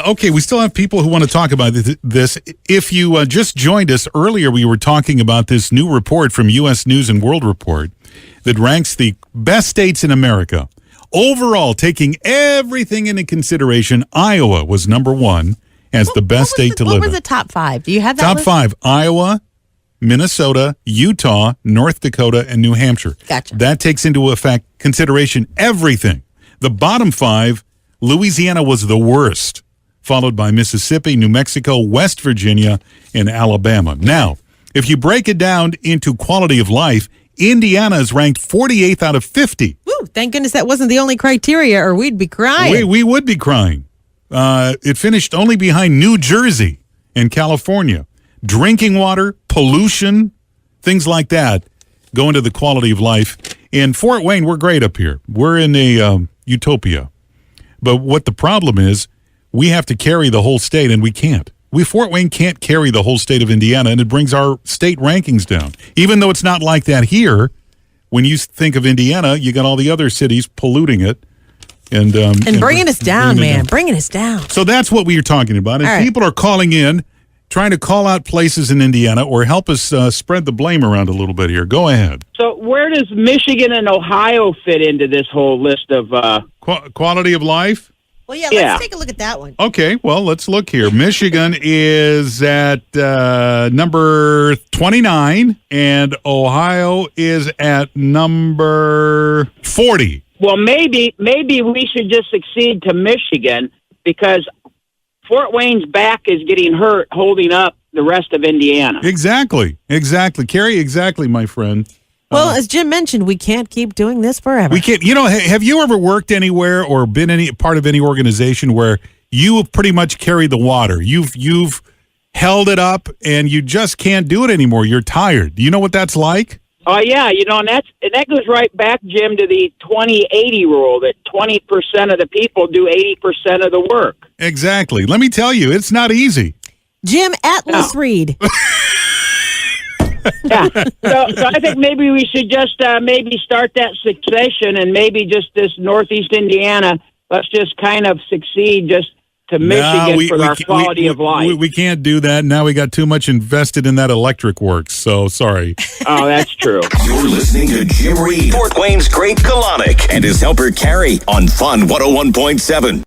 Okay, we still have people who want to talk about this. If you just joined us earlier, we were talking about this new report from U.S. News and World Report that ranks the best states in America. Overall, taking everything into consideration, Iowa was number one as the best state to live in. What were the top five? Do you have that Top list? five: Iowa, Minnesota, Utah, North Dakota, and New Hampshire. Gotcha. That takes into consideration everything. The bottom five, Louisiana was the worst, followed by Mississippi, New Mexico, West Virginia, and Alabama. Now, if you break it down into quality of life, Indiana is ranked 48th out of 50. Woo, thank goodness that wasn't the only criteria, or we'd be crying. We would be crying. It finished only behind New Jersey and California. Drinking water, pollution, things like that go into the quality of life. In Fort Wayne, we're great up here. We're in a utopia. But what the problem is, we have to carry the whole state, and we can't. Fort Wayne can't carry the whole state of Indiana, and it brings our state rankings down. Even though it's not like that here, when you think of Indiana, you got all the other cities polluting it. And bringing us down, man. Bringing us down. So that's what we are talking about. And right. People are calling in, trying to call out places in Indiana or help us spread the blame around a little bit here. Go ahead. So where does Michigan and Ohio fit into this whole list of... quality of life? Well, let's take a look at that one. Okay, well, let's look here. Michigan is at number 29, and Ohio is at number 40. Well, maybe we should just succeed to Michigan because Fort Wayne's back is getting hurt holding up the rest of Indiana. Exactly. Carrie, exactly, my friend. Well, as Jim mentioned, we can't keep doing this forever. We can't. Have you ever worked anywhere or been any part of any organization where you have pretty much carried the water? You've held it up and you just can't do it anymore. You're tired. Do you know what that's like? Oh, yeah. And that goes right back, Jim, to the 20-80 rule that 20% of the people do 80% of the work. Exactly. Let me tell you, it's not easy. Jim Atlas Reed. Yeah. So I think maybe we should just maybe start that succession and maybe just this Northeast Indiana, let's just kind of succeed just to Michigan for our quality of life. We can't do that. Now we got too much invested in that electric works, so sorry. Oh, that's true. You're listening to Jim Reed, Fort Wayne's Great Colonic, and his helper Carrie on Fun 101.7.